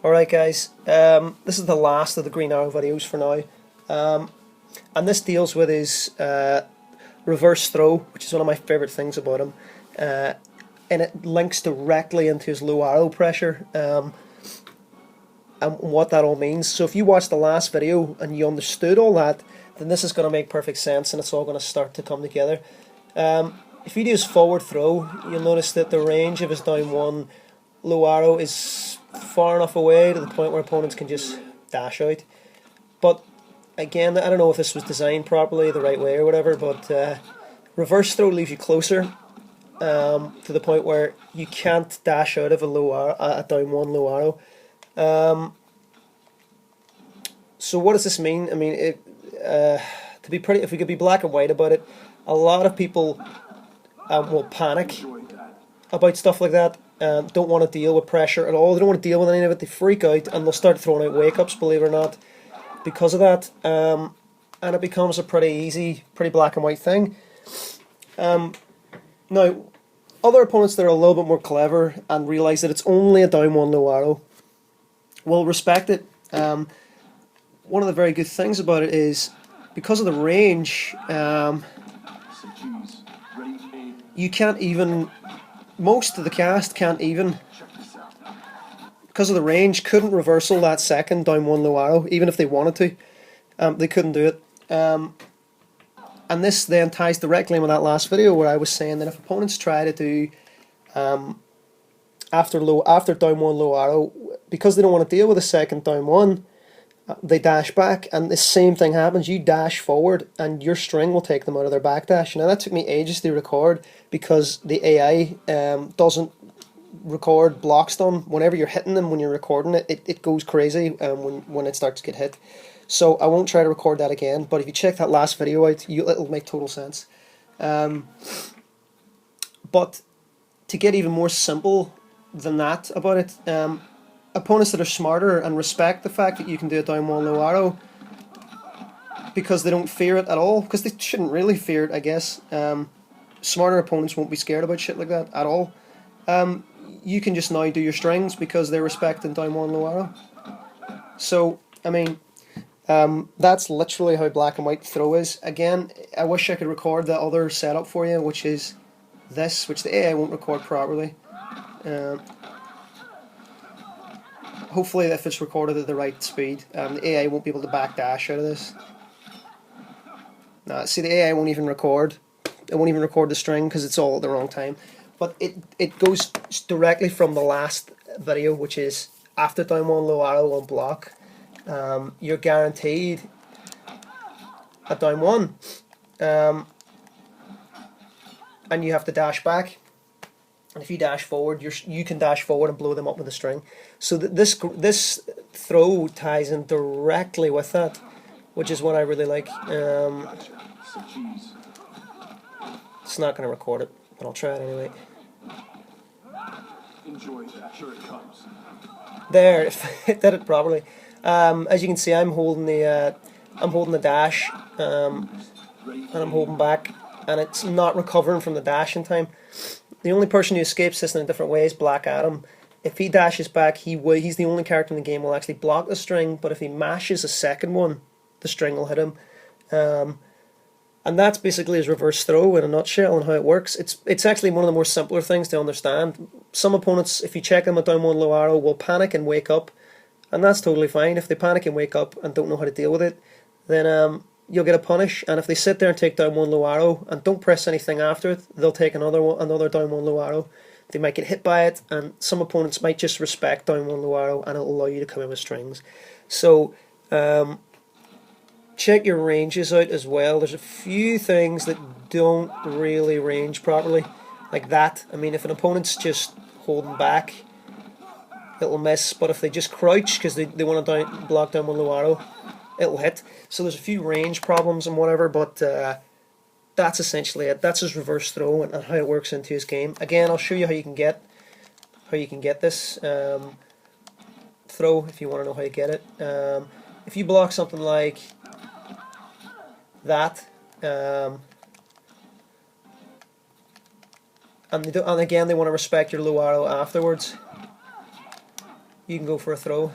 Alright guys, this is the last of the Green Arrow videos for now. And this deals with his reverse throw, which is one of my favourite things about him. And it links directly into his low arrow pressure and what that all means. So if you watched the last video and you understood all that, then this is going to make perfect sense and it's all going to start to come together. If you do his forward throw, you'll notice that the range of his down one low arrow is far enough away to the point where opponents can just dash out. But again, I don't know if this was designed properly, the right way or whatever, but reverse throw leaves you closer to the point where you can't dash out of a down one low arrow. So what does this mean? I mean, if we could be black and white about it, a lot of people will panic about stuff like that. Don't want to deal with pressure at all. They don't want to deal with any of it. They freak out and they'll start throwing out wake-ups, believe it or not, because of that. And it becomes a pretty black and white thing. Now, other opponents that are a little bit more clever and realise that it's only a down one low arrow will respect it. One of the very good things about it is, because of the range, you can't even, most of the cast can't even, because of the range, couldn't reversal that second down one low arrow, even if they wanted to. They couldn't do it. And this then ties directly in with that last video where I was saying that if opponents try to do after down one low arrow, because they don't want to deal with a second down one, they dash back, and the same thing happens. You dash forward and your string will take them out of their back dash. Now that took me ages to record because the AI doesn't record block stun. Whenever you're hitting them, when you're recording it, it goes crazy when it starts to get hit. So I won't try to record that again, but if you check that last video out, it'll make total sense. But to get even more simple than that about it, opponents that are smarter and respect the fact that you can do a down one low arrow, because they don't fear it at all, because they shouldn't really fear it, I guess. Smarter opponents won't be scared about shit like that at all. You can just now do your strings because they're respecting down one low arrow. So, I mean, that's literally how black and white throw is. Again, I wish I could record the other setup for you, which is this, which the AI won't record properly. Hopefully if it's recorded at the right speed, the AI won't be able to backdash out of this. See, the AI won't even record. It won't even record the string because it's all at the wrong time. But it goes directly from the last video, which is after down one low arrow on block. You're guaranteed a down one, and you have to dash back. And if you dash forward, you can dash forward and blow them up with a string. So this throw ties in directly with that, which is what I really like. It's not going to record it, but I'll try it anyway. Enjoy that. Sure it comes. There, it did it properly. As you can see, I'm holding the dash, and I'm holding back, and it's not recovering from the dash in time. The only person who escapes this in a different way is Black Adam. If he dashes back, he's the only character in the game who will actually block the string, but if he mashes a second one, the string will hit him. And that's basically his reverse throw in a nutshell and how it works. It's actually one of the more simpler things to understand. Some opponents, if you check them at down one low arrow, will panic and wake up, and that's totally fine. If they panic and wake up and don't know how to deal with it, then you'll get a punish. And if they sit there and take down one low arrow and don't press anything after it, they'll take another down one low arrow. They might get hit by it, and some opponents might just respect down one low arrow, and it'll allow you to come in with strings. So check your ranges out as well. There's a few things that don't really range properly, like that. I mean, if an opponent's just holding back, it'll miss, but if they just crouch because they want to block down one low arrow, it'll hit. So there's a few range problems and whatever, but that's essentially it. That's his reverse throw and how it works into his game. Again, I'll show you how you can get this throw if you want to know how you get it. If you block something like that, and again they want to respect your low arrow afterwards, you can go for a throw.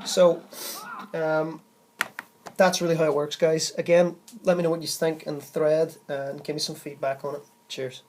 So that's really how it works, guys. Again, let me know what you think in the thread and give me some feedback on it. Cheers.